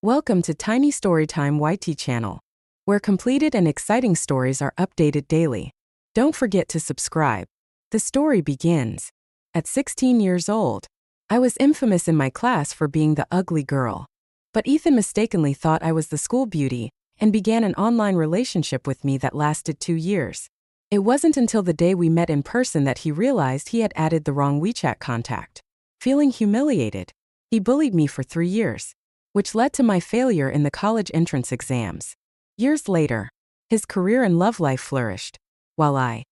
Welcome to Tiny Storytime YT channel, where completed and exciting stories are updated daily. Don't forget to subscribe. The story begins. At 16 years old, I was infamous in my class for being the ugly girl. But Ethan mistakenly thought I was the school beauty and began an online relationship with me that lasted 2 years. It wasn't until the day we met in person that he realized he had added the wrong WeChat contact. Feeling humiliated, he bullied me for 3 years, which led to my failure in the college entrance exams. Years later, his career and love life flourished, while I,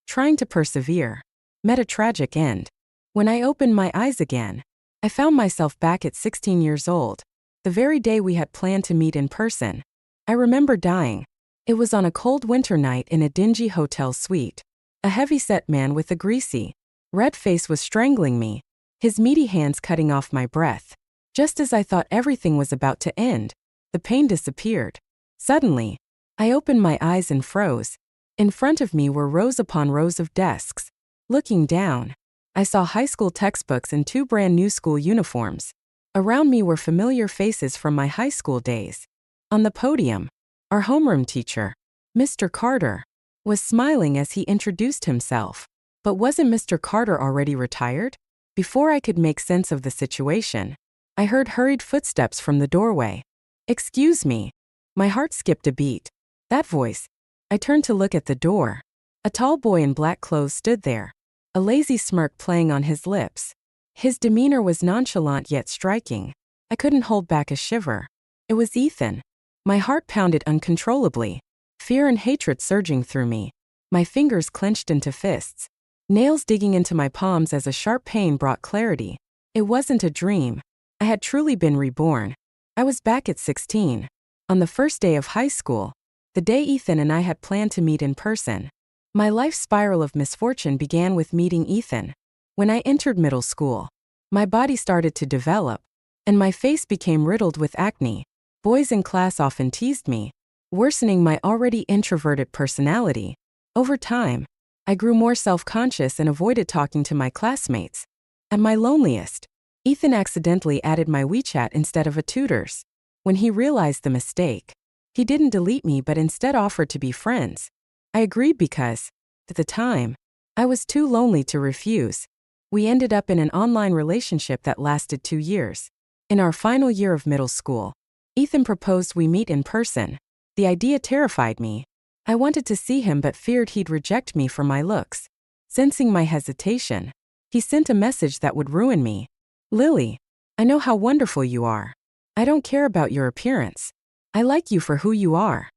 trying to persevere, met a tragic end. When I opened my eyes again, I found myself back at 16 years old, the very day we had planned to meet in person. I remember dying. It was on a cold winter night in a dingy hotel suite. A heavy-set man with a greasy, red face was strangling me, his meaty hands cutting off my breath. Just as I thought everything was about to end, the pain disappeared. Suddenly, I opened my eyes and froze. In front of me were rows upon rows of desks. Looking down, I saw high school textbooks and 2 brand new school uniforms. Around me were familiar faces from my high school days. On the podium, our homeroom teacher, Mr. Carter, was smiling as he introduced himself. But wasn't Mr. Carter already retired? Before I could make sense of the situation, I heard hurried footsteps from the doorway. "Excuse me." My heart skipped a beat. That voice. I turned to look at the door. A tall boy in black clothes stood there, a lazy smirk playing on his lips. His demeanor was nonchalant yet striking. I couldn't hold back a shiver. It was Ethan. My heart pounded uncontrollably, fear and hatred surging through me. My fingers clenched into fists, nails digging into my palms as a sharp pain brought clarity. It wasn't a dream. I had truly been reborn. I was back at 16, on the first day of high school, the day Ethan and I had planned to meet in person. My life spiral of misfortune began with meeting Ethan. When I entered middle school, my body started to develop, and my face became riddled with acne. Boys in class often teased me, worsening my already introverted personality. Over time, I grew more self-conscious and avoided talking to my classmates. At my loneliest, Ethan accidentally added my WeChat instead of a tutor's. When he realized the mistake, he didn't delete me but instead offered to be friends. I agreed because, at the time, I was too lonely to refuse. We ended up in an online relationship that lasted 2 years. In our final year of middle school, Ethan proposed we meet in person. The idea terrified me. I wanted to see him but feared he'd reject me for my looks. Sensing my hesitation, he sent a message that would ruin me. "Lily, I know how wonderful you are. I don't care about your appearance. I like you for who you are."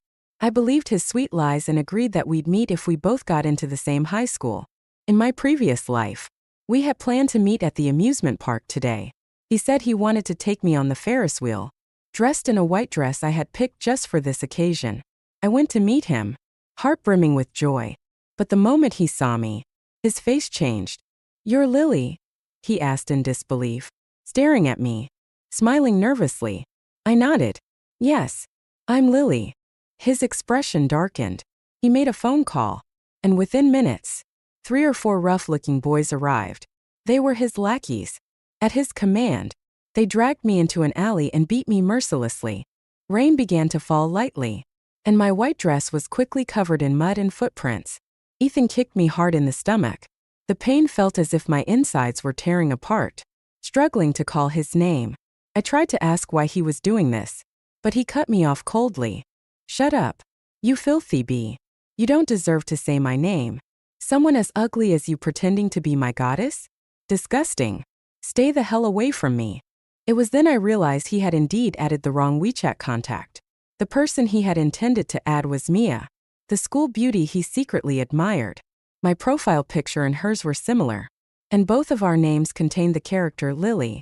I believed his sweet lies and agreed that we'd meet if we both got into the same high school. In my previous life, we had planned to meet at the amusement park today. He said he wanted to take me on the Ferris wheel, dressed in a white dress I had picked just for this occasion. I went to meet him, heart brimming with joy. But the moment he saw me, his face changed. "You're Lily?" he asked in disbelief, staring at me, smiling nervously. I nodded. "Yes, I'm Lily." His expression darkened. He made a phone call, and within minutes, 3 or 4 rough-looking boys arrived. They were his lackeys. At his command, they dragged me into an alley and beat me mercilessly. Rain began to fall lightly, and my white dress was quickly covered in mud and footprints. Ethan kicked me hard in the stomach. The pain felt as if my insides were tearing apart. Struggling to call his name, I tried to ask why he was doing this, but he cut me off coldly. "Shut up, you filthy bee. You don't deserve to say my name. Someone as ugly as you pretending to be my goddess? Disgusting. Stay the hell away from me." It was then I realized he had indeed added the wrong WeChat contact. The person he had intended to add was Mia, the school beauty he secretly admired. My profile picture and hers were similar, and both of our names contained the character Lily.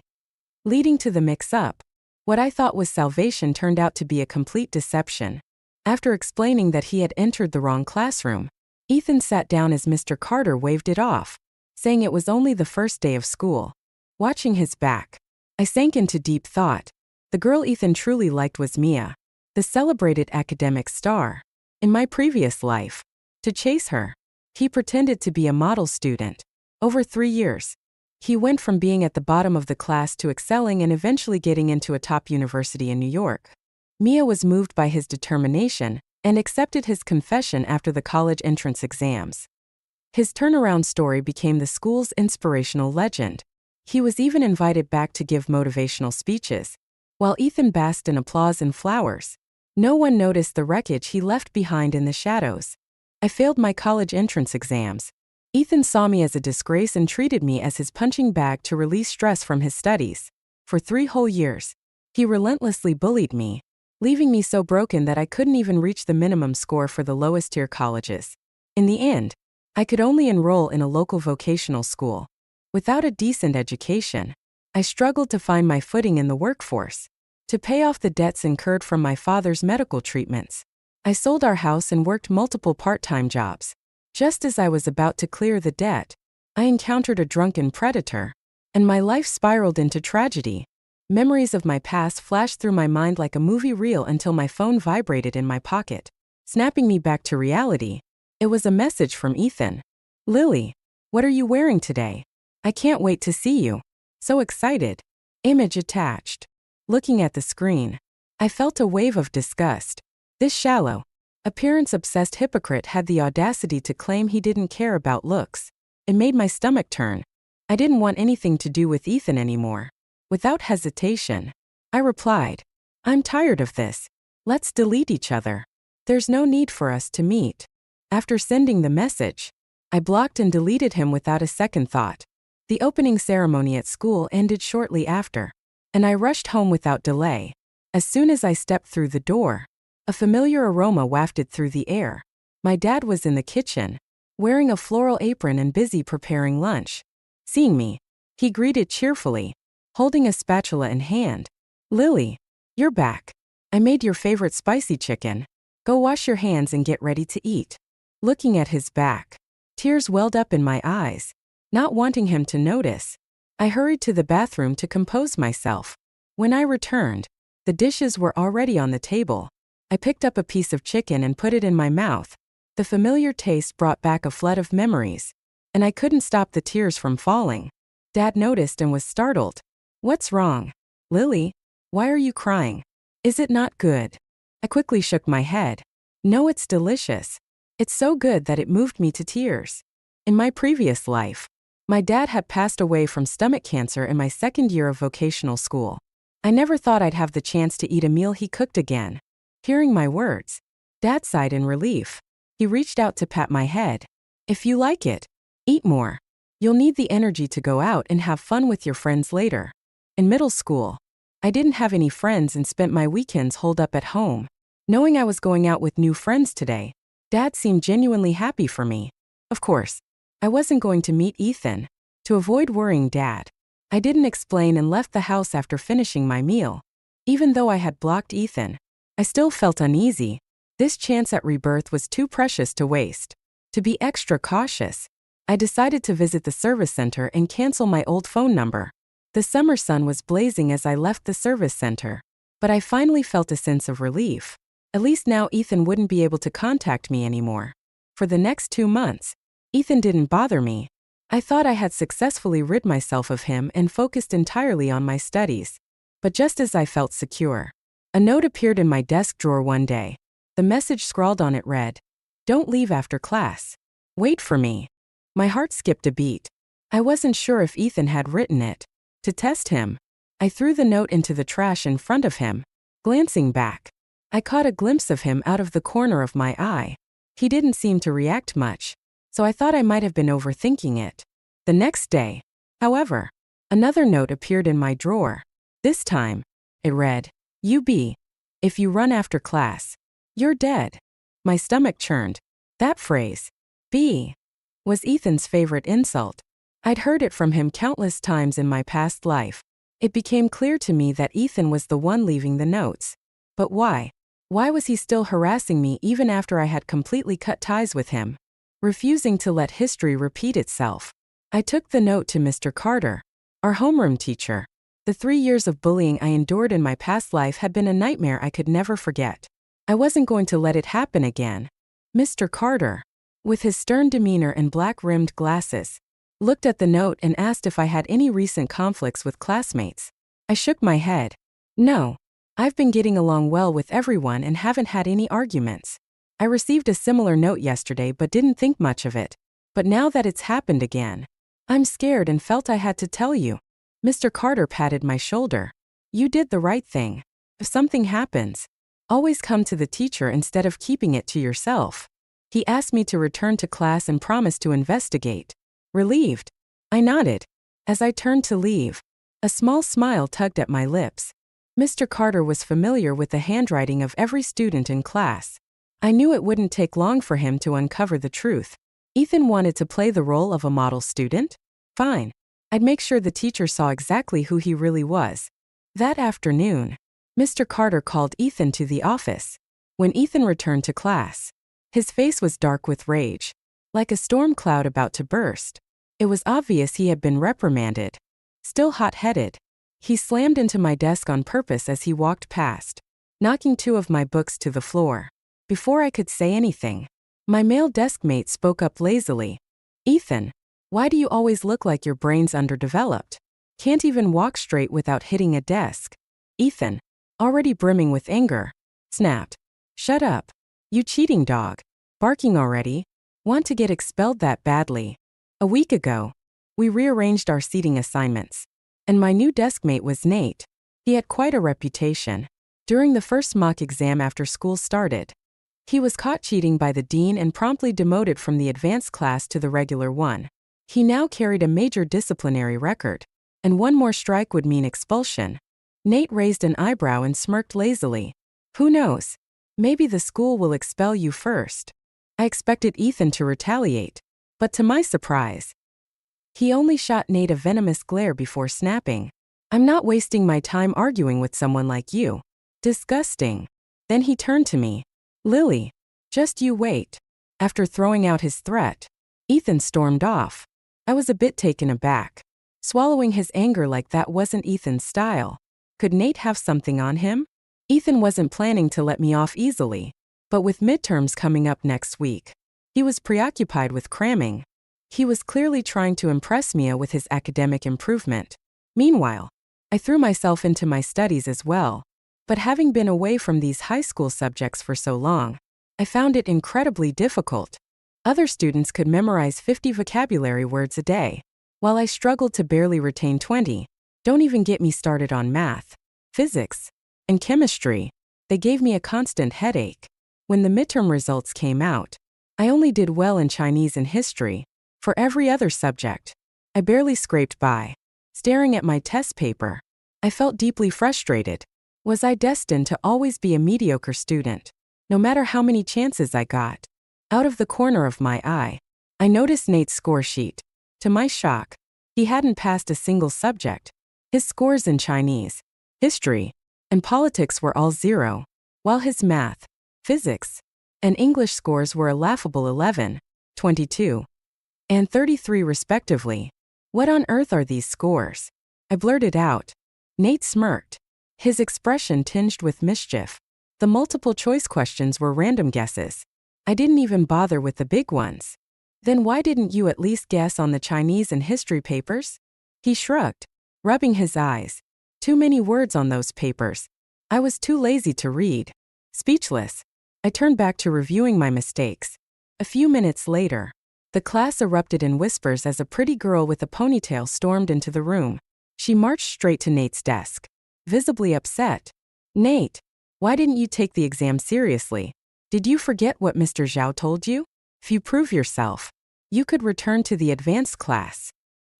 Leading to the mix-up, what I thought was salvation turned out to be a complete deception. After explaining that he had entered the wrong classroom, Ethan sat down as Mr. Carter waved it off, saying it was only the first day of school. Watching his back, I sank into deep thought. The girl Ethan truly liked was Mia, the celebrated academic star. In my previous life, to chase her, he pretended to be a model student. Over 3 years, He went from being at the bottom of the class to excelling and eventually getting into a top university in New York. Mia was moved by his determination and accepted his confession after the college entrance exams. His turnaround story became the school's inspirational legend. He was even invited back to give motivational speeches, while Ethan basked in applause and flowers. No one noticed the wreckage he left behind in the shadows. I failed my college entrance exams. Ethan saw me as a disgrace and treated me as his punching bag to release stress from his studies. For 3 whole years, he relentlessly bullied me, leaving me so broken that I couldn't even reach the minimum score for the lowest-tier colleges. In the end, I could only enroll in a local vocational school. Without a decent education, I struggled to find my footing in the workforce. To pay off the debts incurred from my father's medical treatments, I sold our house and worked multiple part-time jobs. Just as I was about to clear the debt, I encountered a drunken predator, and my life spiraled into tragedy. Memories of my past flashed through my mind like a movie reel until my phone vibrated in my pocket, snapping me back to reality. It was a message from Ethan. "Lily, what are you wearing today? I can't wait to see you. So excited." Image attached. Looking at the screen, I felt a wave of disgust. This shallow, appearance-obsessed hypocrite had the audacity to claim he didn't care about looks. It made my stomach turn. I didn't want anything to do with Ethan anymore. Without hesitation, I replied, "I'm tired of this. Let's delete each other. There's no need for us to meet." After sending the message, I blocked and deleted him without a second thought. The opening ceremony at school ended shortly after, and I rushed home without delay. As soon as I stepped through the door, a familiar aroma wafted through the air. My dad was in the kitchen, wearing a floral apron and busy preparing lunch. Seeing me, he greeted cheerfully, holding a spatula in hand. "Lily, you're back. I made your favorite spicy chicken. Go wash your hands and get ready to eat." Looking at his back, tears welled up in my eyes. Not wanting him to notice, I hurried to the bathroom to compose myself. When I returned, the dishes were already on the table. I picked up a piece of chicken and put it in my mouth. The familiar taste brought back a flood of memories, and I couldn't stop the tears from falling. Dad noticed and was startled. "What's wrong? Lily, why are you crying? Is it not good?" I quickly shook my head. "No, it's delicious. It's so good that it moved me to tears." In my previous life, my dad had passed away from stomach cancer in my second year of vocational school. I never thought I'd have the chance to eat a meal he cooked again. Hearing my words, Dad sighed in relief. He reached out to pat my head. "If you like it, eat more. You'll need the energy to go out and have fun with your friends later." In middle school, I didn't have any friends and spent my weekends holed up at home. Knowing I was going out with new friends today, Dad seemed genuinely happy for me. Of course, I wasn't going to meet Ethan. To avoid worrying Dad, I didn't explain and left the house after finishing my meal. Even though I had blocked Ethan, I still felt uneasy. This chance at rebirth was too precious to waste. To be extra cautious, I decided to visit the service center and cancel my old phone number. The summer sun was blazing as I left the service center, but I finally felt a sense of relief. At least now Ethan wouldn't be able to contact me anymore. For the next 2 months, Ethan didn't bother me. I thought I had successfully rid myself of him and focused entirely on my studies. But just as I felt secure, a note appeared in my desk drawer one day. The message scrawled on it read, "Don't leave after class. Wait for me." My heart skipped a beat. I wasn't sure if Ethan had written it. To test him, I threw the note into the trash in front of him. Glancing back, I caught a glimpse of him out of the corner of my eye. He didn't seem to react much, so I thought I might have been overthinking it. The next day, however, another note appeared in my drawer. This time, it read, "UB, if you run after class, you're dead." My stomach churned. That phrase, B, was Ethan's favorite insult. I'd heard it from him countless times in my past life. It became clear to me that Ethan was the one leaving the notes. But why? Why was he still harassing me even after I had completely cut ties with him? Refusing to let history repeat itself, I took the note to Mr. Carter, our homeroom teacher. The 3 years of bullying I endured in my past life had been a nightmare I could never forget. I wasn't going to let it happen again. Mr. Carter, with his stern demeanor and black-rimmed glasses, looked at the note and asked if I had any recent conflicts with classmates. I shook my head. No. I've been getting along well with everyone and haven't had any arguments. I received a similar note yesterday but didn't think much of it. But now that it's happened again, I'm scared and felt I had to tell you. Mr. Carter patted my shoulder. You did the right thing. If something happens, always come to the teacher instead of keeping it to yourself. He asked me to return to class and promised to investigate. Relieved, I nodded. As I turned to leave, a small smile tugged at my lips. Mr. Carter was familiar with the handwriting of every student in class. I knew it wouldn't take long for him to uncover the truth. Ethan wanted to play the role of a model student? Fine. I'd make sure the teacher saw exactly who he really was. That afternoon, Mr. Carter called Ethan to the office. When Ethan returned to class, his face was dark with rage, like a storm cloud about to burst. It was obvious he had been reprimanded. Still hot-headed, he slammed into my desk on purpose as he walked past, knocking 2 of my books to the floor. Before I could say anything, my male deskmate spoke up lazily. Ethan, why do you always look like your brain's underdeveloped? Can't even walk straight without hitting a desk. Ethan, already brimming with anger, snapped. Shut up. You cheating dog. Barking already? Want to get expelled that badly? A week ago, we rearranged our seating assignments. And my new deskmate was Nate. He had quite a reputation. During the first mock exam after school started, he was caught cheating by the dean and promptly demoted from the advanced class to the regular one. He now carried a major disciplinary record, and one more strike would mean expulsion. Nate raised an eyebrow and smirked lazily. Who knows? Maybe the school will expel you first. I expected Ethan to retaliate, but to my surprise, he only shot Nate a venomous glare before snapping. I'm not wasting my time arguing with someone like you. Disgusting. Then he turned to me. Lily, just you wait. After throwing out his threat, Ethan stormed off. I was a bit taken aback. Swallowing his anger like that wasn't Ethan's style. Could Nate have something on him? Ethan wasn't planning to let me off easily. But with midterms coming up next week, he was preoccupied with cramming. He was clearly trying to impress Mia with his academic improvement. Meanwhile, I threw myself into my studies as well. But having been away from these high school subjects for so long, I found it incredibly difficult. Other students could memorize 50 vocabulary words a day, while I struggled to barely retain 20. Don't even get me started on math, physics, and chemistry. They gave me a constant headache. When the midterm results came out, I only did well in Chinese and history. For every other subject, I barely scraped by. Staring at my test paper, I felt deeply frustrated. Was I destined to always be a mediocre student, no matter how many chances I got? Out of the corner of my eye, I noticed Nate's score sheet. To my shock, he hadn't passed a single subject. His scores in Chinese, history, and politics were all 0, while his math, physics, and English scores were a laughable 11, 22, and 33 respectively. What on earth are these scores? I blurted out. Nate smirked, his expression tinged with mischief. The multiple choice questions were random guesses. I didn't even bother with the big ones. Then why didn't you at least guess on the Chinese and history papers? He shrugged, rubbing his eyes. Too many words on those papers. I was too lazy to read. Speechless, I turned back to reviewing my mistakes. A few minutes later, the class erupted in whispers as a pretty girl with a ponytail stormed into the room. She marched straight to Nate's desk, visibly upset. Nate, why didn't you take the exam seriously? Did you forget what Mr. Zhao told you? If you prove yourself, you could return to the advanced class.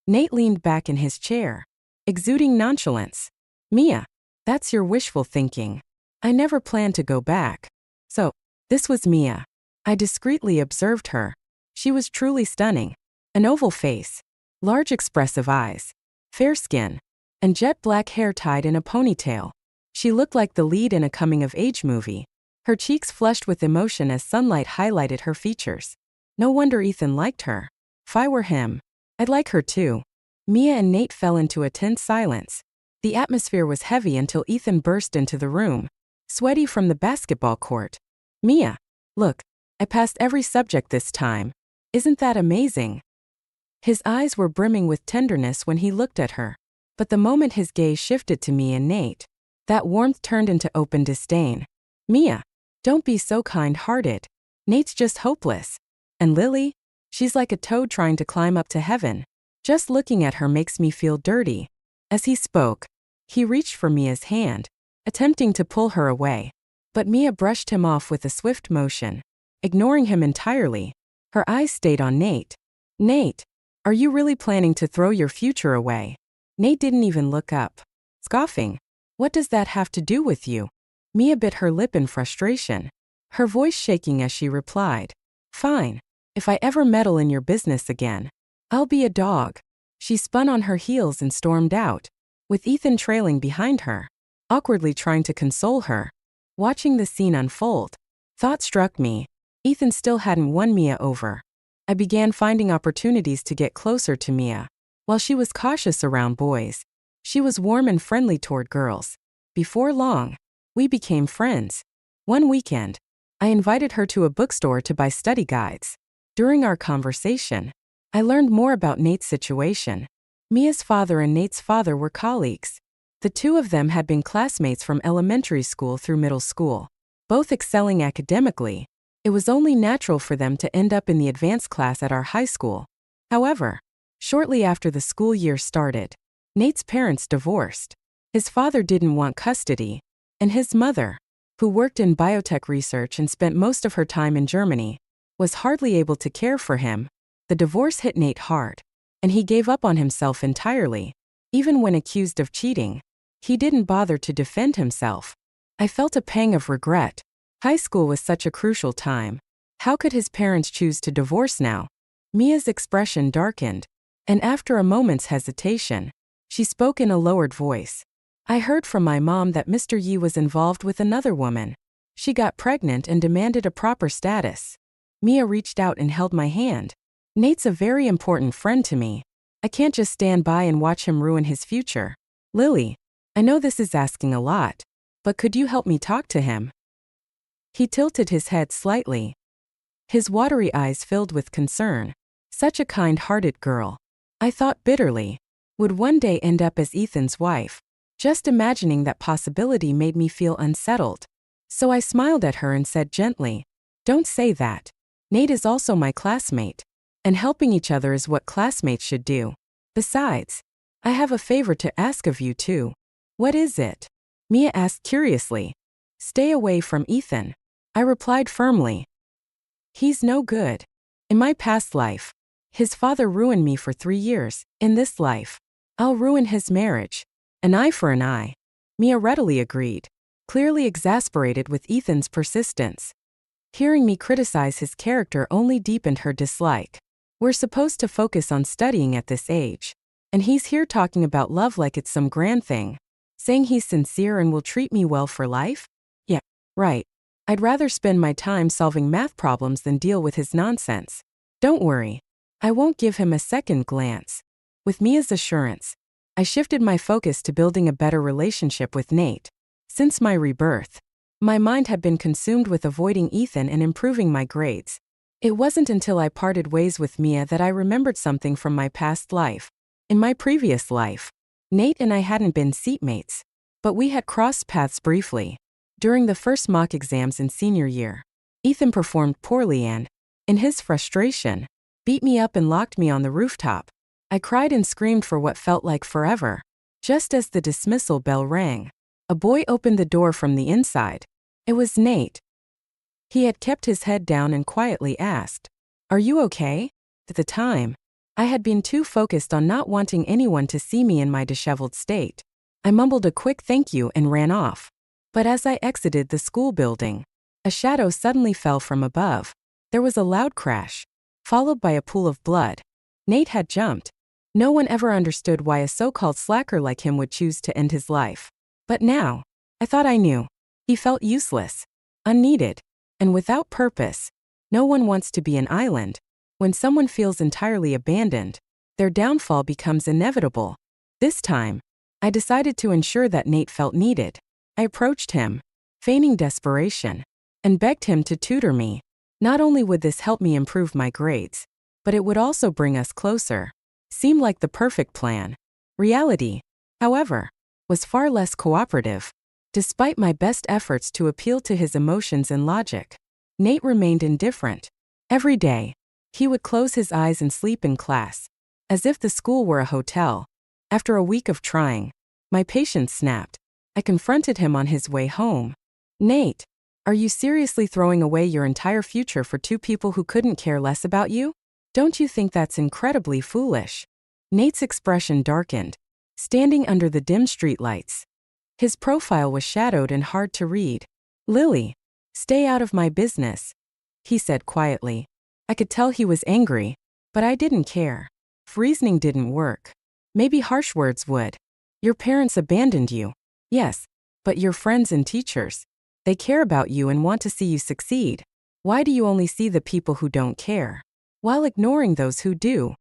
Nate leaned back in his chair, exuding nonchalance. Mia, that's your wishful thinking. I never planned to go back. So, this was Mia. I discreetly observed her. She was truly stunning. An oval face, large expressive eyes, fair skin, and jet black hair tied in a ponytail. She looked like the lead in a coming-of-age movie. Her cheeks flushed with emotion as sunlight highlighted her features. No wonder Ethan liked her. If I were him, I'd like her too. Mia and Nate fell into a tense silence. The atmosphere was heavy until Ethan burst into the room, sweaty from the basketball court. Mia, look, I passed every subject this time. Isn't that amazing? His eyes were brimming with tenderness when he looked at her. But the moment his gaze shifted to me and Nate, that warmth turned into open disdain. Mia, don't be so kind-hearted. Nate's just hopeless. And Lily? She's like a toad trying to climb up to heaven. Just looking at her makes me feel dirty. As he spoke, he reached for Mia's hand, attempting to pull her away. But Mia brushed him off with a swift motion, ignoring him entirely. Her eyes stayed on Nate. Nate, are you really planning to throw your future away? Nate didn't even look up, scoffing. What does that have to do with you? Mia bit her lip in frustration, her voice shaking as she replied. Fine. If I ever meddle in your business again, I'll be a dog. She spun on her heels and stormed out, with Ethan trailing behind her, awkwardly trying to console her. Watching the scene unfold, thought struck me. Ethan still hadn't won Mia over. I began finding opportunities to get closer to Mia. While she was cautious around boys, she was warm and friendly toward girls. Before long, we became friends. One weekend, I invited her to a bookstore to buy study guides. During our conversation, I learned more about Nate's situation. Mia's father and Nate's father were colleagues. The two of them had been classmates from elementary school through middle school. Both excelling academically, it was only natural for them to end up in the advanced class at our high school. However, shortly after the school year started, Nate's parents divorced. His father didn't want custody, and his mother, who worked in biotech research and spent most of her time in Germany, was hardly able to care for him. The divorce hit Nate hard, and he gave up on himself entirely. Even when accused of cheating, he didn't bother to defend himself. I felt a pang of regret. High school was such a crucial time. How could his parents choose to divorce now? Mia's expression darkened, and after a moment's hesitation, she spoke in a lowered voice. I heard from my mom that Mr. Yi was involved with another woman. She got pregnant and demanded a proper status. Mia reached out and held my hand. Nate's a very important friend to me. I can't just stand by and watch him ruin his future. Lily, I know this is asking a lot, but could you help me talk to him? He tilted his head slightly. His watery eyes filled with concern. Such a kind-hearted girl, I thought bitterly, would one day end up as Ethan's wife. Just imagining that possibility made me feel unsettled. So I smiled at her and said gently, "Don't say that. Nate is also my classmate, and helping each other is what classmates should do. Besides, I have a favor to ask of you too." "What is it?" Mia asked curiously. "Stay away from Ethan," I replied firmly. "He's no good. In my past life, his father ruined me for 3 years. In this life, I'll ruin his marriage. An eye for an eye." Mia readily agreed, clearly exasperated with Ethan's persistence. Hearing me criticize his character only deepened her dislike. We're supposed to focus on studying at this age, and he's here talking about love like it's some grand thing. Saying he's sincere and will treat me well for life? Yeah, right. I'd rather spend my time solving math problems than deal with his nonsense. Don't worry, I won't give him a second glance. With Mia's assurance, I shifted my focus to building a better relationship with Nate. Since my rebirth, my mind had been consumed with avoiding Ethan and improving my grades. It wasn't until I parted ways with Mia that I remembered something from my past life. In my previous life, Nate and I hadn't been seatmates, but we had crossed paths briefly. During the first mock exams in senior year, Ethan performed poorly and, in his frustration, beat me up and locked me on the rooftop. I cried and screamed for what felt like forever. Just as the dismissal bell rang, a boy opened the door from the inside. It was Nate. He had kept his head down and quietly asked, "Are you okay?" At the time, I had been too focused on not wanting anyone to see me in my disheveled state. I mumbled a quick thank you and ran off. But as I exited the school building, a shadow suddenly fell from above. There was a loud crash, followed by a pool of blood. Nate had jumped. No one ever understood why a so-called slacker like him would choose to end his life. But now, I thought I knew. He felt useless, unneeded, and without purpose. No one wants to be an island. When someone feels entirely abandoned, their downfall becomes inevitable. This time, I decided to ensure that Nate felt needed. I approached him, feigning desperation, and begged him to tutor me. Not only would this help me improve my grades, but it would also bring us closer. Seemed like the perfect plan. Reality, however, was far less cooperative. Despite my best efforts to appeal to his emotions and logic, Nate remained indifferent. Every day, he would close his eyes and sleep in class, as if the school were a hotel. After a week of trying, my patience snapped. I confronted him on his way home. Nate, are you seriously throwing away your entire future for two people who couldn't care less about you? Don't you think that's incredibly foolish? Nate's expression darkened, standing under the dim streetlights. His profile was shadowed and hard to read. Lily, stay out of my business, he said quietly. I could tell he was angry, but I didn't care. If reasoning didn't work, maybe harsh words would. Your parents abandoned you. Yes, but your friends and teachers, they care about you and want to see you succeed. Why do you only see the people who don't care, while ignoring those who do?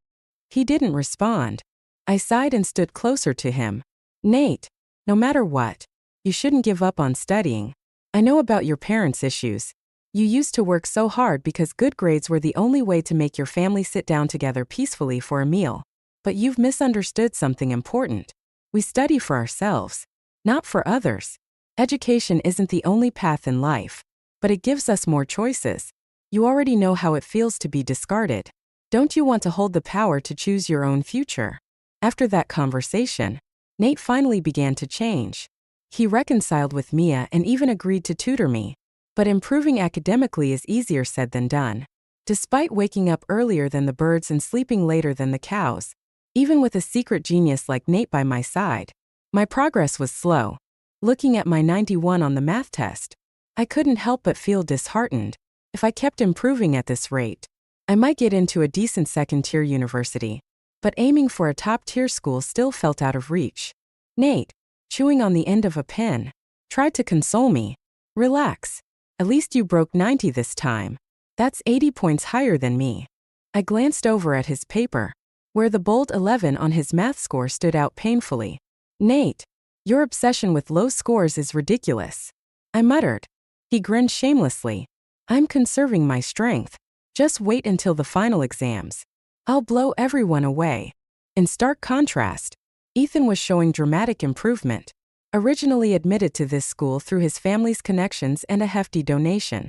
He didn't respond. I sighed and stood closer to him. Nate, no matter what, you shouldn't give up on studying. I know about your parents' issues. You used to work so hard because good grades were the only way to make your family sit down together peacefully for a meal. But you've misunderstood something important. We study for ourselves, not for others. Education isn't the only path in life, but it gives us more choices. You already know how it feels to be discarded. Don't you want to hold the power to choose your own future? After that conversation, Nate finally began to change. He reconciled with Mia and even agreed to tutor me. But improving academically is easier said than done. Despite waking up earlier than the birds and sleeping later than the cows, even with a secret genius like Nate by my side, my progress was slow. Looking at my 91 on the math test, I couldn't help but feel disheartened. If I kept improving at this rate, I might get into a decent second-tier university, but aiming for a top-tier school still felt out of reach. Nate, chewing on the end of a pen, tried to console me. Relax. At least you broke 90 this time. That's 80 points higher than me. I glanced over at his paper, where the bold 11 on his math score stood out painfully. Nate, your obsession with low scores is ridiculous, I muttered. He grinned shamelessly. I'm conserving my strength. Just wait until the final exams. I'll blow everyone away. In stark contrast, Ethan was showing dramatic improvement. Originally admitted to this school through his family's connections and a hefty donation,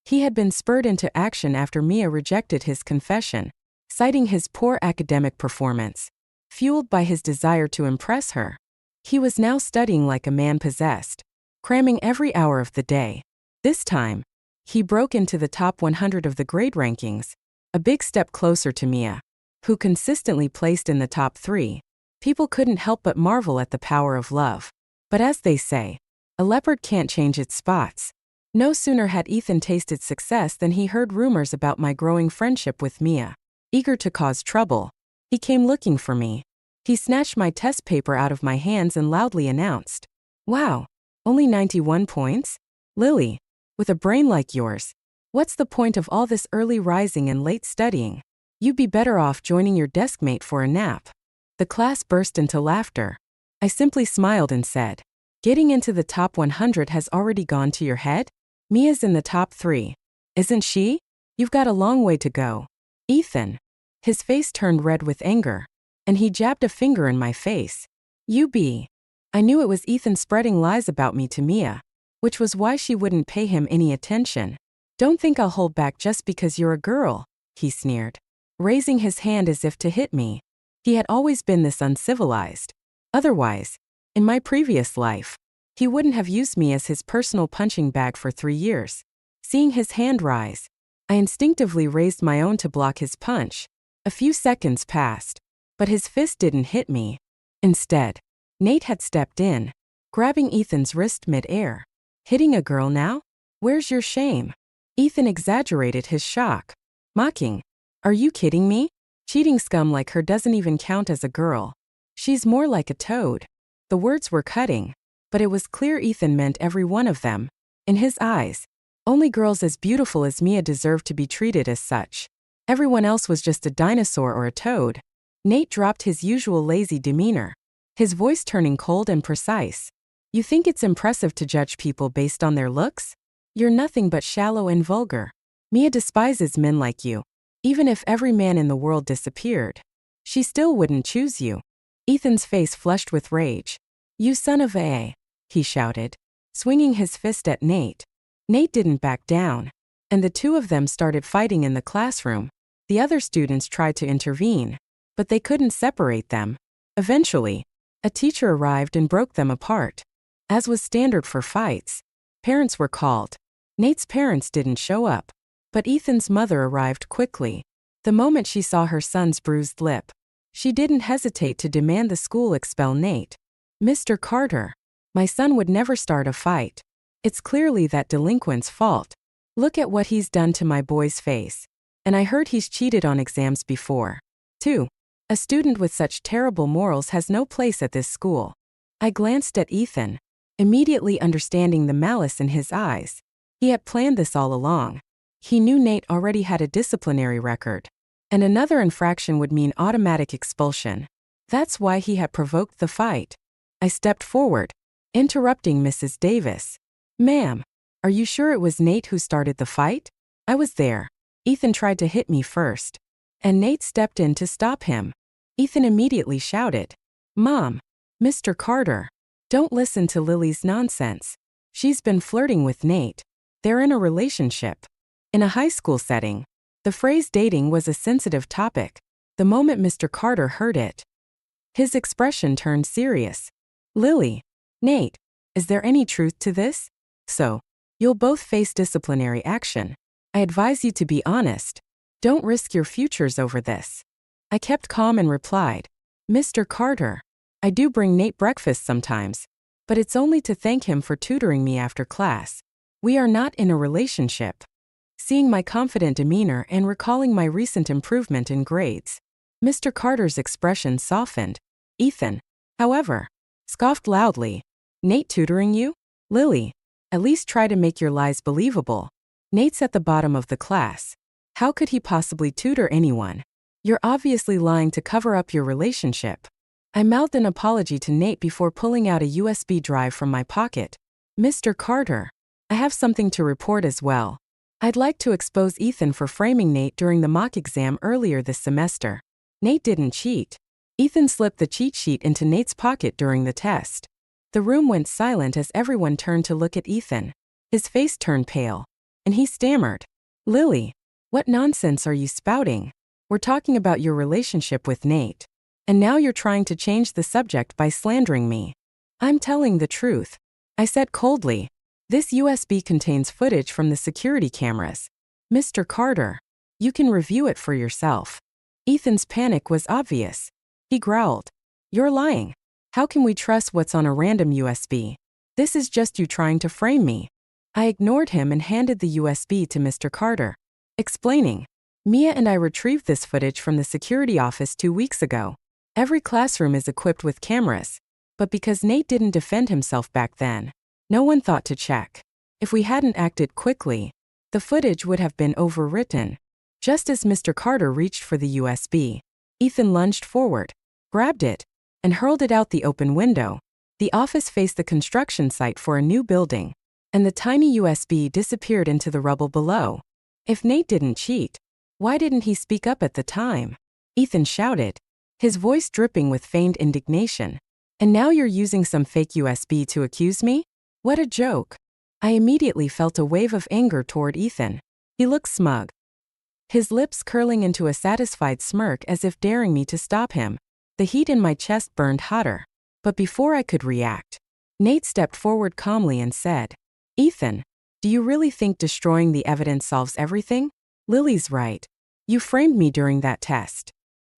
he had been spurred into action after Mia rejected his confession, citing his poor academic performance. Fueled by his desire to impress her, he was now studying like a man possessed, cramming every hour of the day. This time, he broke into the top 100 of the grade rankings, a big step closer to Mia, who consistently placed in the top 3. People couldn't help but marvel at the power of love. But as they say, a leopard can't change its spots. No sooner had Ethan tasted success than he heard rumors about my growing friendship with Mia. Eager to cause trouble, he came looking for me. He snatched my test paper out of my hands and loudly announced, "Wow, only 91 points? Lily, with a brain like yours, what's the point of all this early rising and late studying? You'd be better off joining your deskmate for a nap." The class burst into laughter. I simply smiled and said, "Getting into the top 100 has already gone to your head? Mia's in the top 3. Isn't she? You've got a long way to go." Ethan. His face turned red with anger, and he jabbed a finger in my face. "You be." I knew it was Ethan spreading lies about me to Mia, which was why she wouldn't pay him any attention. "Don't think I'll hold back just because you're a girl," he sneered, raising his hand as if to hit me. He had always been this uncivilized. Otherwise, in my previous life, he wouldn't have used me as his personal punching bag for 3 years. Seeing his hand rise, I instinctively raised my own to block his punch. A few seconds passed, but his fist didn't hit me. Instead, Nate had stepped in, grabbing Ethan's wrist mid-air. "Hitting a girl now? Where's your shame?" Ethan exaggerated his shock, mocking, "Are you kidding me? Cheating scum like her doesn't even count as a girl. She's more like a toad." The words were cutting, but it was clear Ethan meant every one of them. In his eyes, only girls as beautiful as Mia deserved to be treated as such. Everyone else was just a dinosaur or a toad. Nate dropped his usual lazy demeanor, his voice turning cold and precise. "You think it's impressive to judge people based on their looks? You're nothing but shallow and vulgar. Mia despises men like you. Even if every man in the world disappeared, she still wouldn't choose you. Ethan's face flushed with rage. You son of a... he shouted, swinging his fist at Nate. Nate didn't back down, and the two of them started fighting in the classroom. The other students tried to intervene, but they couldn't separate them. Eventually, a teacher arrived and broke them apart. As was standard for fights, parents were called. Nate's parents didn't show up, but Ethan's mother arrived quickly. The moment she saw her son's bruised lip, she didn't hesitate to demand the school expel Nate. Mr. Carter, my son would never start a fight. It's clearly that delinquent's fault. Look at what he's done to my boy's face. And I heard he's cheated on exams before, too. A student with such terrible morals has no place at this school. I glanced at Ethan, immediately understanding the malice in his eyes. He had planned this all along. He knew Nate already had a disciplinary record, and another infraction would mean automatic expulsion. That's why he had provoked the fight. I stepped forward, interrupting Mrs. Davis. Ma'am, are you sure it was Nate who started the fight? I was there. Ethan tried to hit me first, and Nate stepped in to stop him. Ethan immediately shouted, Mom, Mr. Carter, don't listen to Lily's nonsense. She's been flirting with Nate. They're in a relationship. In a high school setting, the phrase dating was a sensitive topic. The moment Mr. Carter heard it, his expression turned serious. Lily, Nate, is there any truth to this? So, you'll both face disciplinary action. I advise you to be honest. Don't risk your futures over this. I kept calm and replied, Mr. Carter, I do bring Nate breakfast sometimes, but it's only to thank him for tutoring me after class. We are not in a relationship. Seeing my confident demeanor and recalling my recent improvement in grades, Mr. Carter's expression softened. Ethan, however, scoffed loudly. Nate tutoring you? Lily, at least try to make your lies believable. Nate's at the bottom of the class. How could he possibly tutor anyone? You're obviously lying to cover up your relationship. I mouthed an apology to Nate before pulling out a USB drive from my pocket. Mr. Carter, I have something to report as well. I'd like to expose Ethan for framing Nate during the mock exam earlier this semester. Nate didn't cheat. Ethan slipped the cheat sheet into Nate's pocket during the test. The room went silent as everyone turned to look at Ethan. His face turned pale, and he stammered, Lily, what nonsense are you spouting? We're talking about your relationship with Nate. And now you're trying to change the subject by slandering me. I'm telling the truth. I said coldly. This USB contains footage from the security cameras. Mr. Carter, you can review it for yourself. Ethan's panic was obvious. He growled, You're lying. How can we trust what's on a random USB? This is just you trying to frame me. I ignored him and handed the USB to Mr. Carter, explaining, Mia and I retrieved this footage from the security office 2 weeks ago. Every classroom is equipped with cameras, but because Nate didn't defend himself back then, no one thought to check. If we hadn't acted quickly, the footage would have been overwritten. Just as Mr. Carter reached for the USB, Ethan lunged forward, grabbed it, and hurled it out the open window. The office faced the construction site for a new building, and the tiny USB disappeared into the rubble below. If Nate didn't cheat, why didn't he speak up at the time? Ethan shouted, his voice dripping with feigned indignation. And now you're using some fake USB to accuse me? What a joke. I immediately felt a wave of anger toward Ethan. He looked smug, his lips curling into a satisfied smirk as if daring me to stop him. The heat in my chest burned hotter. But before I could react, Nate stepped forward calmly and said, Ethan, do you really think destroying the evidence solves everything? Lily's right. You framed me during that test.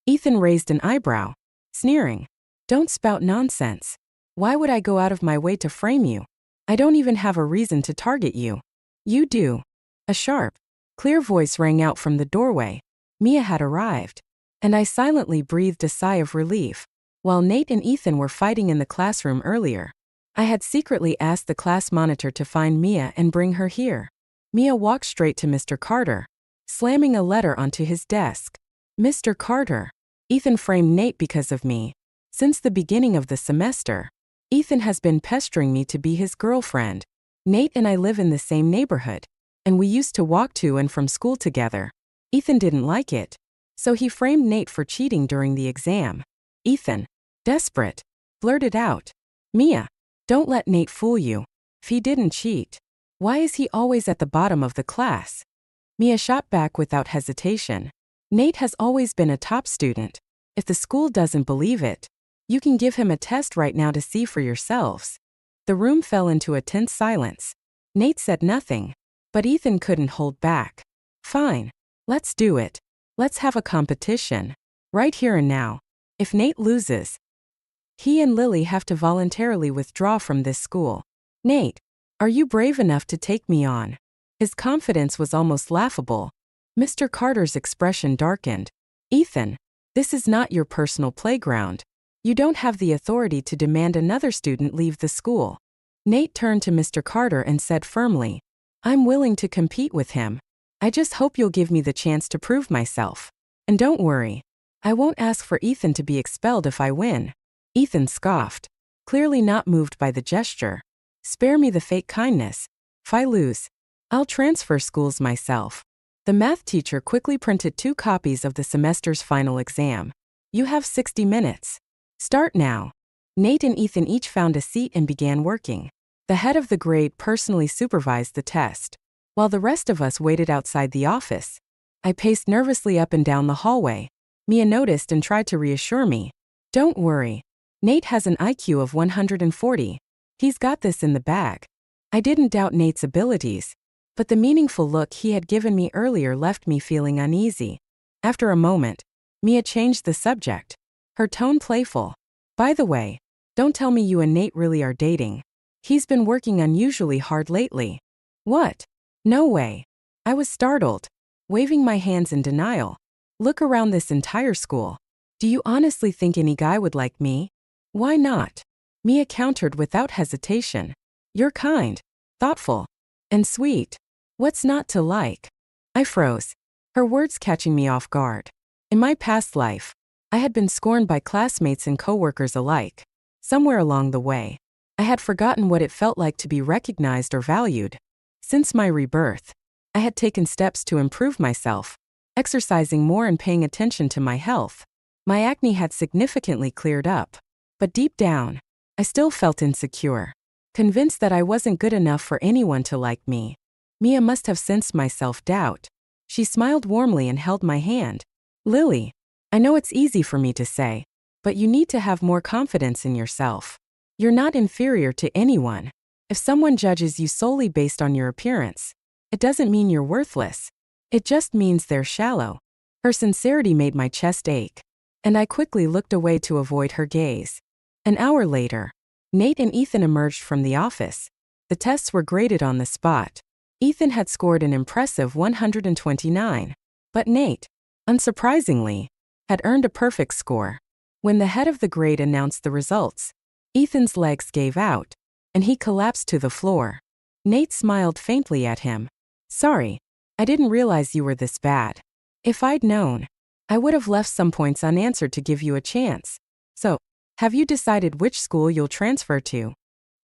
Ethan raised an eyebrow, sneering. Don't spout nonsense. Why would I go out of my way to frame you? I don't even have a reason to target you. You do. A sharp, clear voice rang out from the doorway. Mia had arrived, and I silently breathed a sigh of relief. While Nate and Ethan were fighting in the classroom earlier, I had secretly asked the class monitor to find Mia and bring her here. Mia walked straight to Mr. Carter, slamming a letter onto his desk. Mr. Carter, Ethan framed Nate because of me. Since the beginning of the semester, Ethan has been pestering me to be his girlfriend. Nate and I live in the same neighborhood, and we used to walk to and from school together. Ethan didn't like it, so he framed Nate for cheating during the exam. Ethan, desperate, blurted out, "Mia, don't let Nate fool you. If he didn't cheat, why is he always at the bottom of the class?" Mia shot back without hesitation. "Nate has always been a top student. If the school doesn't believe it, you can give him a test right now to see for yourselves." The room fell into a tense silence. Nate said nothing, but Ethan couldn't hold back. "Fine, let's do it. Let's have a competition. Right here and now. If Nate loses, he and Lily have to voluntarily withdraw from this school. Nate, are you brave enough to take me on?" His confidence was almost laughable. Mr. Carter's expression darkened. "Ethan, this is not your personal playground. You don't have the authority to demand another student leave the school." Nate turned to Mr. Carter and said firmly, "I'm willing to compete with him. I just hope you'll give me the chance to prove myself. And don't worry, I won't ask for Ethan to be expelled if I win." Ethan scoffed, clearly not moved by the gesture. "Spare me the fake kindness. If I lose, I'll transfer schools myself." The math teacher quickly printed 2 copies of the semester's final exam. "You have 60 minutes. Start now." Nate and Ethan each found a seat and began working. The head of the grade personally supervised the test, while the rest of us waited outside the office. I paced nervously up and down the hallway. Mia noticed and tried to reassure me. "Don't worry. Nate has an IQ of 140. He's got this in the bag." I didn't doubt Nate's abilities, but the meaningful look he had given me earlier left me feeling uneasy. After a moment, Mia changed the subject, her tone playful. "By the way, don't tell me you and Nate really are dating. He's been working unusually hard lately." "What? No way." I was startled, waving my hands in denial. "Look around this entire school. Do you honestly think any guy would like me?" "Why not?" Mia countered without hesitation. "You're kind, thoughtful, and sweet. What's not to like?" I froze, her words catching me off guard. In my past life, I had been scorned by classmates and coworkers alike. Somewhere along the way, I had forgotten what it felt like to be recognized or valued. Since my rebirth, I had taken steps to improve myself, exercising more and paying attention to my health. My acne had significantly cleared up, but deep down, I still felt insecure, convinced that I wasn't good enough for anyone to like me. Mia must have sensed my self-doubt. She smiled warmly and held my hand. "Lily, I know it's easy for me to say, but you need to have more confidence in yourself. You're not inferior to anyone. If someone judges you solely based on your appearance, it doesn't mean you're worthless. It just means they're shallow." Her sincerity made my chest ache, and I quickly looked away to avoid her gaze. An hour later, Nate and Ethan emerged from the office. The tests were graded on the spot. Ethan had scored an impressive 129, but Nate, unsurprisingly, had earned a perfect score. When the head of the grade announced the results, Ethan's legs gave out, and he collapsed to the floor. Nate smiled faintly at him. "Sorry, I didn't realize you were this bad. If I'd known, I would have left some points unanswered to give you a chance. So, have you decided which school you'll transfer to?"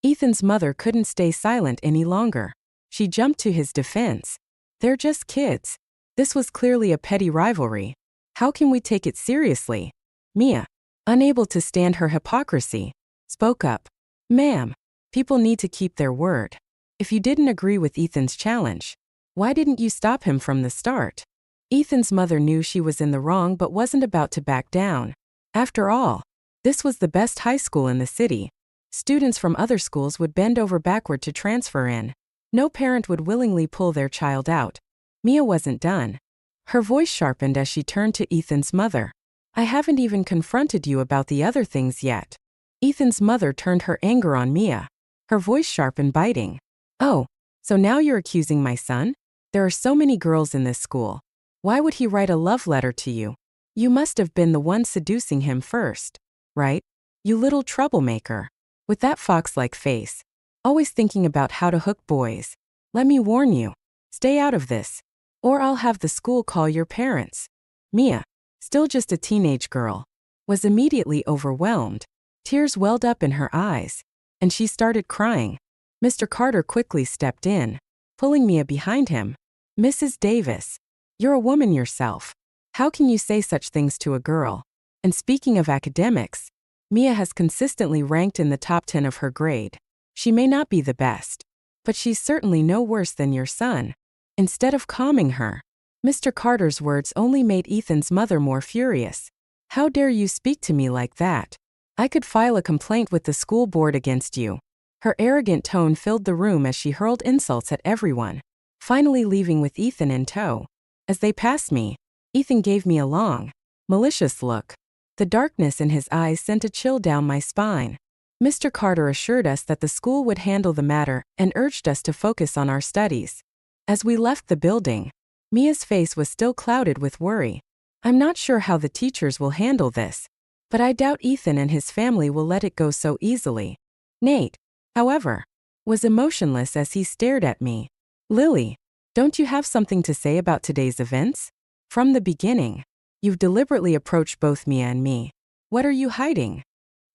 Ethan's mother couldn't stay silent any longer. She jumped to his defense. "They're just kids. This was clearly a petty rivalry. How can we take it seriously?" Mia, unable to stand her hypocrisy, spoke up. "Ma'am, people need to keep their word. If you didn't agree with Ethan's challenge, why didn't you stop him from the start?" Ethan's mother knew she was in the wrong but wasn't about to back down. After all, this was the best high school in the city. Students from other schools would bend over backward to transfer in. No parent would willingly pull their child out. Mia wasn't done. Her voice sharpened as she turned to Ethan's mother. "I haven't even confronted you about the other things yet." Ethan's mother turned her anger on Mia, her voice sharp and biting. "Oh, so now you're accusing my son? There are so many girls in this school. Why would he write a love letter to you? You must have been the one seducing him first, right? You little troublemaker. With that fox-like face. Always thinking about how to hook boys. Let me warn you. Stay out of this, or I'll have the school call your parents." Mia, still just a teenage girl, was immediately overwhelmed. Tears welled up in her eyes, and she started crying. Mr. Carter quickly stepped in, pulling Mia behind him. "Mrs. Davis, You're a woman yourself. How can you say such things to a girl? And speaking of academics, Mia has consistently ranked in the top 10 of her grade. She may not be the best, but she's certainly no worse than your son. Instead of calming her, Mr. Carter's words only made Ethan's mother more furious. How dare you speak to me like that? I could file a complaint with the school board against you. Her arrogant tone filled the room as she hurled insults at everyone, finally leaving with Ethan in tow. As they passed me, Ethan gave me a long, malicious look. The darkness in his eyes sent a chill down my spine. Mr. Carter assured us that the school would handle the matter and urged us to focus on our studies. As we left the building, Mia's face was still clouded with worry. I'm not sure how the teachers will handle this, but I doubt Ethan and his family will let it go so easily. Nate, however, was emotionless as he stared at me. Lily, don't you have something to say about today's events? From the beginning, you've deliberately approached both Mia and me. What are you hiding?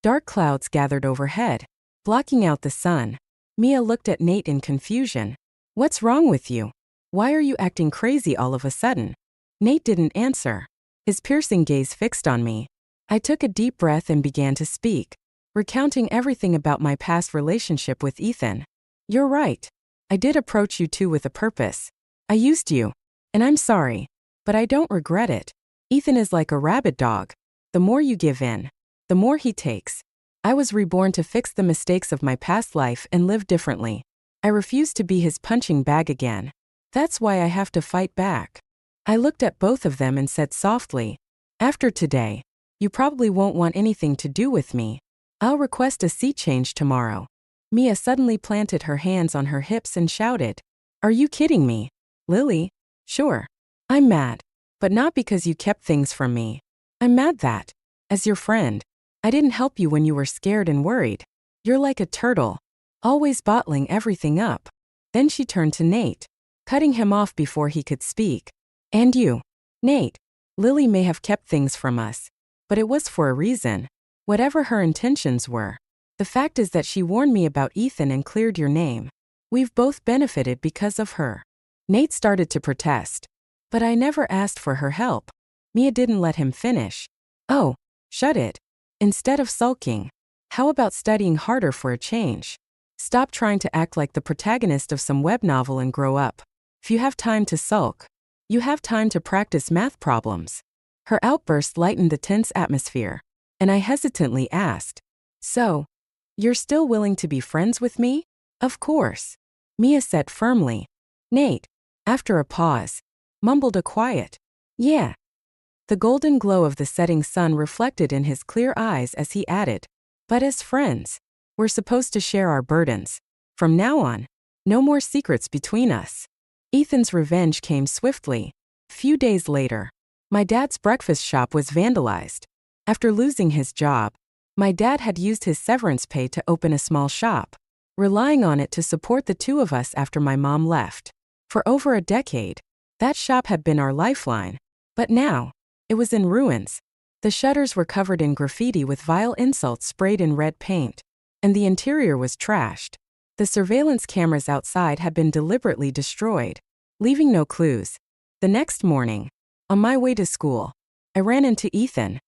Dark clouds gathered overhead, blocking out the sun. Mia looked at Nate in confusion. What's wrong with you? Why are you acting crazy all of a sudden? Nate didn't answer, his piercing gaze fixed on me. I took a deep breath and began to speak, recounting everything about my past relationship with Ethan. You're right. I did approach you two with a purpose. I used you, and I'm sorry, but I don't regret it. Ethan is like a rabid dog. The more you give in, the more he takes. I was reborn to fix the mistakes of my past life and live differently. I refuse to be his punching bag again. That's why I have to fight back. I looked at both of them and said softly, after today, you probably won't want anything to do with me. I'll request a seat change tomorrow. Mia suddenly planted her hands on her hips and shouted, Are you kidding me? Lily? Sure. I'm mad, but not because you kept things from me. I'm mad that, as your friend, I didn't help you when you were scared and worried. You're like a turtle, always bottling everything up. Then she turned to Nate, cutting him off before he could speak. And you, Nate, Lily may have kept things from us, but it was for a reason. Whatever her intentions were, the fact is that she warned me about Ethan and cleared your name. We've both benefited because of her. Nate started to protest, but I never asked for her help. Mia didn't let him finish. Oh, shut it. Instead of sulking, how about studying harder for a change? Stop trying to act like the protagonist of some web novel and grow up. If you have time to sulk, you have time to practice math problems. Her outburst lightened the tense atmosphere, and I hesitantly asked, So, you're still willing to be friends with me? Of course. Mia said firmly. Nate, after a pause, mumbled a quiet, Yeah. The golden glow of the setting sun reflected in his clear eyes as he added, But as friends, we're supposed to share our burdens. From now on, no more secrets between us. Ethan's revenge came swiftly. A few days later, my dad's breakfast shop was vandalized. After losing his job, my dad had used his severance pay to open a small shop, relying on it to support the two of us after my mom left. For over a decade, that shop had been our lifeline. But now, it was in ruins. The shutters were covered in graffiti with vile insults sprayed in red paint, and the interior was trashed. The surveillance cameras outside had been deliberately destroyed, leaving no clues. The next morning, on my way to school, I ran into Ethan.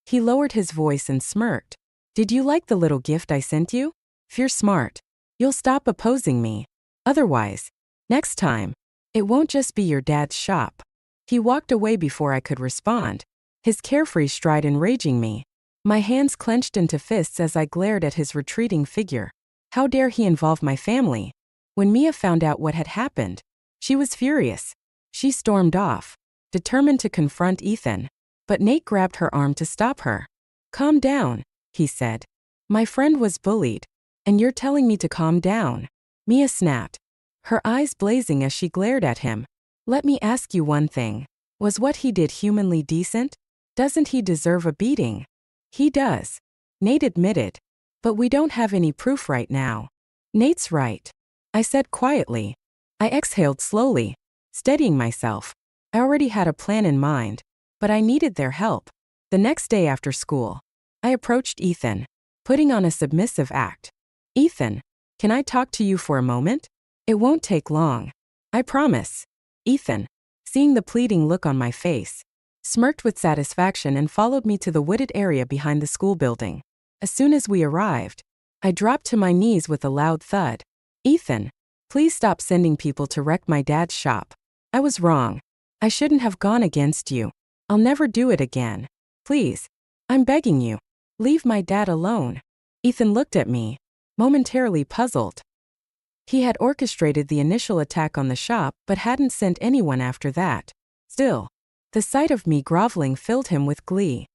He lowered his voice and smirked. Did you like the little gift I sent you? If you're smart, you'll stop opposing me. Otherwise, next time, it won't just be your dad's shop. He walked away before I could respond, his carefree stride enraging me. My hands clenched into fists as I glared at his retreating figure. How dare he involve my family? When Mia found out what had happened, she was furious. She stormed off, determined to confront Ethan. But Nate grabbed her arm to stop her. Calm down, he said. My friend was bullied, and you're telling me to calm down. Mia snapped, her eyes blazing as she glared at him. Let me ask you one thing. Was what he did humanly decent? Doesn't he deserve a beating? He does, Nate admitted. But we don't have any proof right now. Nate's right, I said quietly. I exhaled slowly, steadying myself. I already had a plan in mind, but I needed their help. The next day after school, I approached Ethan, putting on a submissive act. Ethan, can I talk to you for a moment? It won't take long. I promise. Ethan seeing the pleading look on my face, smirked with satisfaction and followed me to the wooded area behind the school building. As soon as we arrived, I dropped to my knees with a loud thud. Ethan, please stop sending people to wreck my dad's shop. I was wrong. I shouldn't have gone against you. I'll never do it again. Please. I'm begging you. Leave my dad alone. Ethan looked at me, momentarily puzzled. He had orchestrated the initial attack on the shop but hadn't sent anyone after that. Still, the sight of me groveling filled him with glee.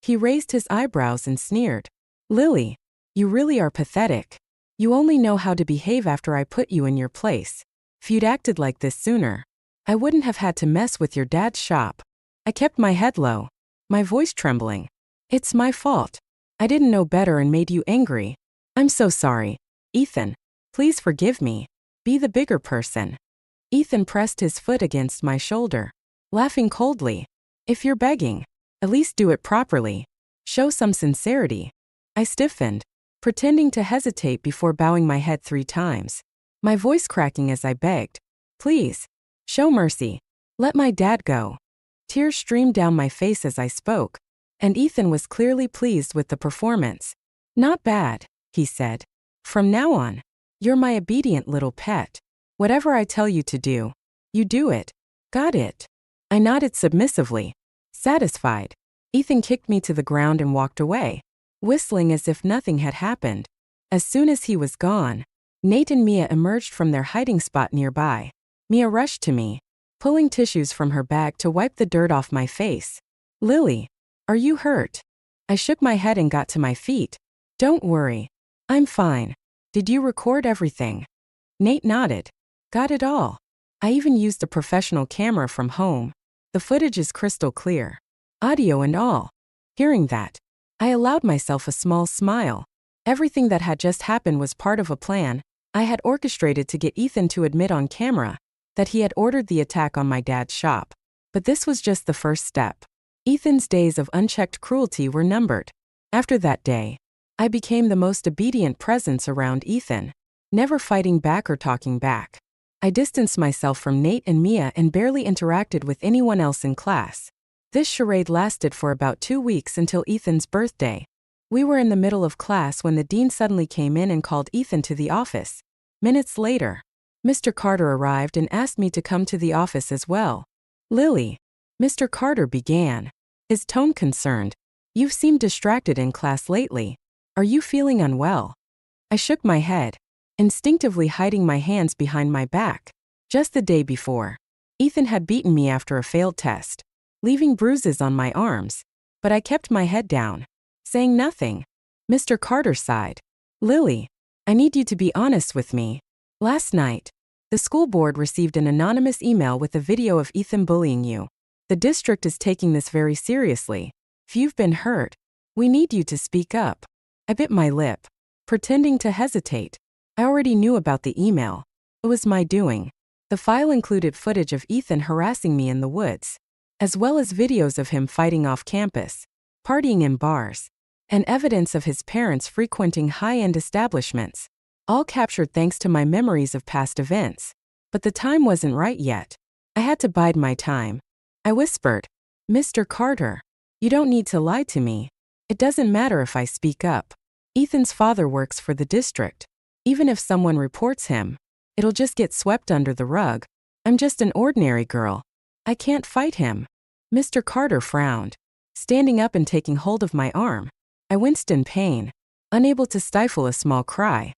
He raised his eyebrows and sneered. Lily, you really are pathetic. You only know how to behave after I put you in your place. If you'd acted like this sooner, I wouldn't have had to mess with your dad's shop. I kept my head low, my voice trembling. It's my fault. I didn't know better and made you angry. I'm so sorry. Ethan, please forgive me. Be the bigger person. Ethan pressed his foot against my shoulder, laughing coldly. If you're begging, at least do it properly. Show some sincerity. I stiffened, pretending to hesitate before bowing my head 3 times, my voice cracking as I begged. Please, show mercy. Let my dad go. Tears streamed down my face as I spoke, and Ethan was clearly pleased with the performance. Not bad, he said. From now on, you're my obedient little pet. Whatever I tell you to do, you do it. Got it? I nodded submissively. Satisfied, Ethan kicked me to the ground and walked away, whistling as if nothing had happened. As soon as he was gone, Nate and Mia emerged from their hiding spot nearby. Mia rushed to me, pulling tissues from her bag to wipe the dirt off my face. Lily, are you hurt? I shook my head and got to my feet. Don't worry. I'm fine. Did you record everything? Nate nodded. Got it all. I even used a professional camera from home. The footage is crystal clear. Audio and all. Hearing that, I allowed myself a small smile. Everything that had just happened was part of a plan I had orchestrated to get Ethan to admit on camera that he had ordered the attack on my dad's shop. But this was just the first step. Ethan's days of unchecked cruelty were numbered. After that day, I became the most obedient presence around Ethan, never fighting back or talking back. I distanced myself from Nate and Mia and barely interacted with anyone else in class. This charade lasted for about 2 weeks until Ethan's birthday. We were in the middle of class when the dean suddenly came in and called Ethan to the office. Minutes later, Mr. Carter arrived and asked me to come to the office as well. Lily, Mr. Carter began, his tone concerned. You've seemed distracted in class lately. Are you feeling unwell? I shook my head, instinctively hiding my hands behind my back. Just the day before, Ethan had beaten me after a failed test, leaving bruises on my arms, but I kept my head down, saying nothing. Mr. Carter sighed. Lily, I need you to be honest with me. Last night, the school board received an anonymous email with a video of Ethan bullying you. The district is taking this very seriously. If you've been hurt, we need you to speak up. I bit my lip, pretending to hesitate. I already knew about the email. It was my doing. The file included footage of Ethan harassing me in the woods, as well as videos of him fighting off campus, partying in bars, and evidence of his parents frequenting high-end establishments, all captured thanks to my memories of past events. But the time wasn't right yet. I had to bide my time. I whispered, Mr. Carter, you don't need to lie to me. It doesn't matter if I speak up. Ethan's father works for the district. Even if someone reports him, it'll just get swept under the rug. I'm just an ordinary girl. I can't fight him. Mr. Carter frowned, standing up and taking hold of my arm. I winced in pain, unable to stifle a small cry.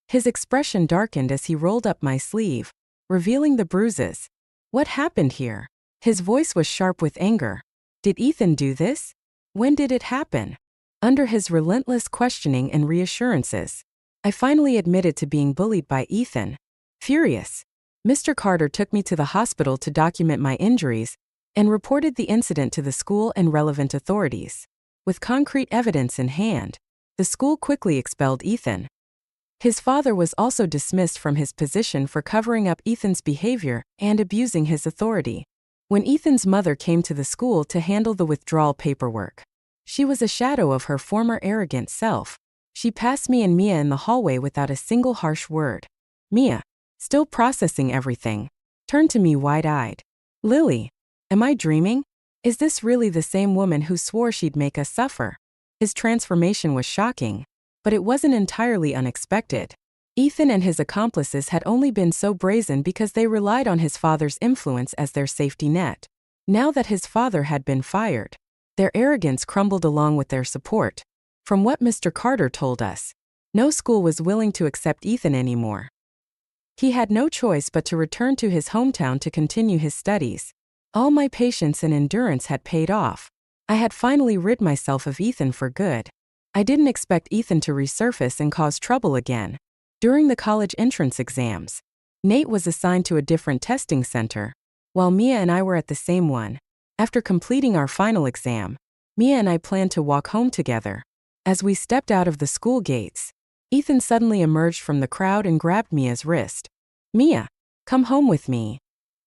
His expression darkened as he rolled up my sleeve, revealing the bruises. What happened here? His voice was sharp with anger. Did Ethan do this? When did it happen? Under his relentless questioning and reassurances, I finally admitted to being bullied by Ethan. Furious, Mr. Carter took me to the hospital to document my injuries and reported the incident to the school and relevant authorities. With concrete evidence in hand, the school quickly expelled Ethan. His father was also dismissed from his position for covering up Ethan's behavior and abusing his authority. When Ethan's mother came to the school to handle the withdrawal paperwork, she was a shadow of her former arrogant self. She passed me and Mia in the hallway without a single harsh word. Mia, still processing everything, turned to me wide-eyed. Lily, am I dreaming? Is this really the same woman who swore she'd make us suffer? His transformation was shocking, but it wasn't entirely unexpected. Ethan and his accomplices had only been so brazen because they relied on his father's influence as their safety net. Now that his father had been fired, their arrogance crumbled along with their support. From what Mr. Carter told us, no school was willing to accept Ethan anymore. He had no choice but to return to his hometown to continue his studies. All my patience and endurance had paid off. I had finally rid myself of Ethan for good. I didn't expect Ethan to resurface and cause trouble again. During the college entrance exams, Nate was assigned to a different testing center, while Mia and I were at the same one. After completing our final exam, Mia and I planned to walk home together. As we stepped out of the school gates, Ethan suddenly emerged from the crowd and grabbed Mia's wrist. "Mia, come home with me,"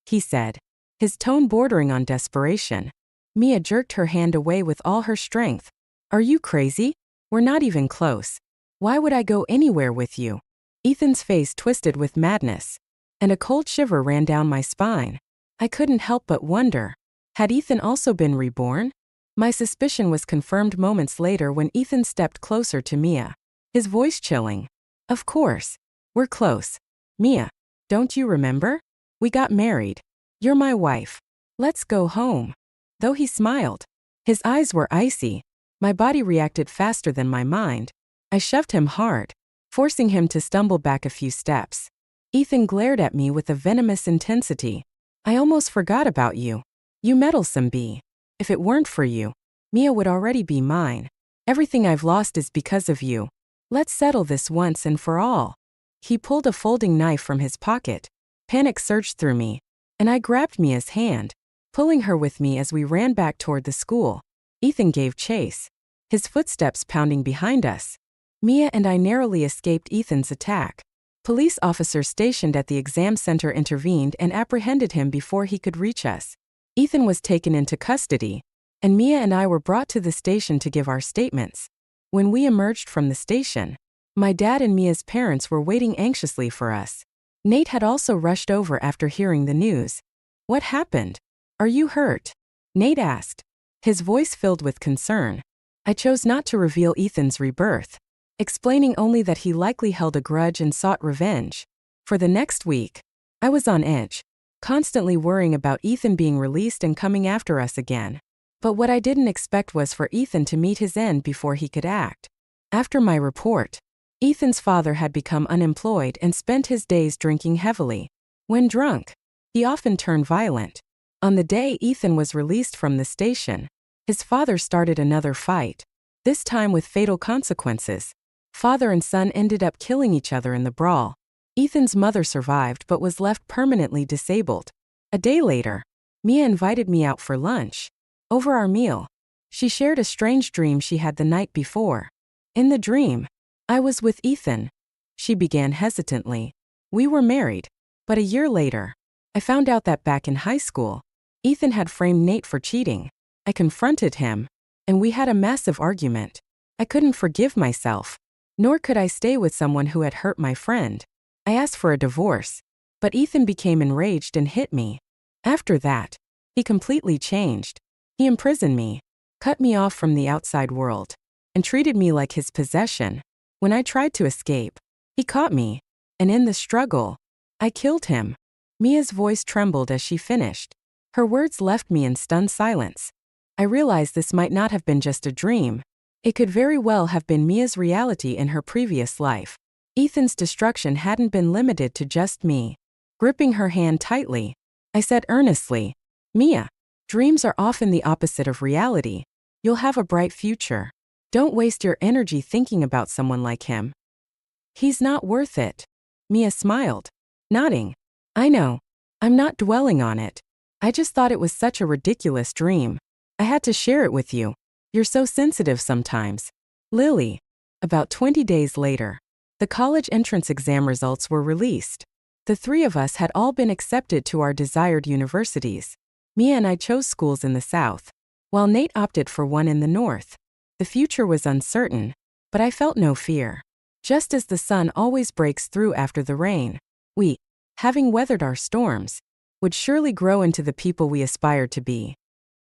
he said, his tone bordering on desperation. Mia jerked her hand away with all her strength. "Are you crazy? We're not even close. Why would I go anywhere with you?" Ethan's face twisted with madness, and a cold shiver ran down my spine. I couldn't help but wonder, had Ethan also been reborn? My suspicion was confirmed moments later when Ethan stepped closer to Mia, his voice chilling. "Of course. We're close. Mia, don't you remember? We got married. You're my wife. Let's go home." Though he smiled, his eyes were icy. My body reacted faster than my mind. I shoved him hard, forcing him to stumble back a few steps. Ethan glared at me with a venomous intensity. "I almost forgot about you. You meddlesome bee. If it weren't for you, Mia would already be mine. Everything I've lost is because of you. Let's settle this once and for all." He pulled a folding knife from his pocket. Panic surged through me, and I grabbed Mia's hand, pulling her with me as we ran back toward the school. Ethan gave chase, his footsteps pounding behind us. Mia and I narrowly escaped Ethan's attack. Police officers stationed at the exam center intervened and apprehended him before he could reach us. Ethan was taken into custody, and Mia and I were brought to the station to give our statements. When we emerged from the station, my dad and Mia's parents were waiting anxiously for us. Nate had also rushed over after hearing the news. "What happened? Are you hurt?" Nate asked, his voice filled with concern. I chose not to reveal Ethan's rebirth, explaining only that he likely held a grudge and sought revenge. For the next week, I was on edge, constantly worrying about Ethan being released and coming after us again. But what I didn't expect was for Ethan to meet his end before he could act. After my report, Ethan's father had become unemployed and spent his days drinking heavily. When drunk, he often turned violent. On the day Ethan was released from the station, his father started another fight, this time with fatal consequences. Father and son ended up killing each other in the brawl. Ethan's mother survived but was left permanently disabled. A day later, Mia invited me out for lunch. Over our meal, she shared a strange dream she had the night before. In the dream, I was with Ethan. She began hesitantly. We were married, but a year later, I found out that back in high school, Ethan had framed Nate for cheating. I confronted him, and we had a massive argument. I couldn't forgive myself, nor could I stay with someone who had hurt my friend. I asked for a divorce, but Ethan became enraged and hit me. After that, he completely changed. He imprisoned me, cut me off from the outside world, and treated me like his possession. When I tried to escape, he caught me, and in the struggle, I killed him. Mia's voice trembled as she finished. Her words left me in stunned silence. I realized this might not have been just a dream. It could very well have been Mia's reality in her previous life. Ethan's destruction hadn't been limited to just me. Gripping her hand tightly, I said earnestly, "Mia, dreams are often the opposite of reality. You'll have a bright future. Don't waste your energy thinking about someone like him. He's not worth it." Mia smiled, nodding. "I know. I'm not dwelling on it. I just thought it was such a ridiculous dream. I had to share it with you. You're so sensitive sometimes." Lily. About 20 days later, the college entrance exam results were released. The three of us had all been accepted to our desired universities. Mia and I chose schools in the South, while Nate opted for one in the North. The future was uncertain, but I felt no fear. Just as the sun always breaks through after the rain, we, having weathered our storms, would surely grow into the people we aspire to be.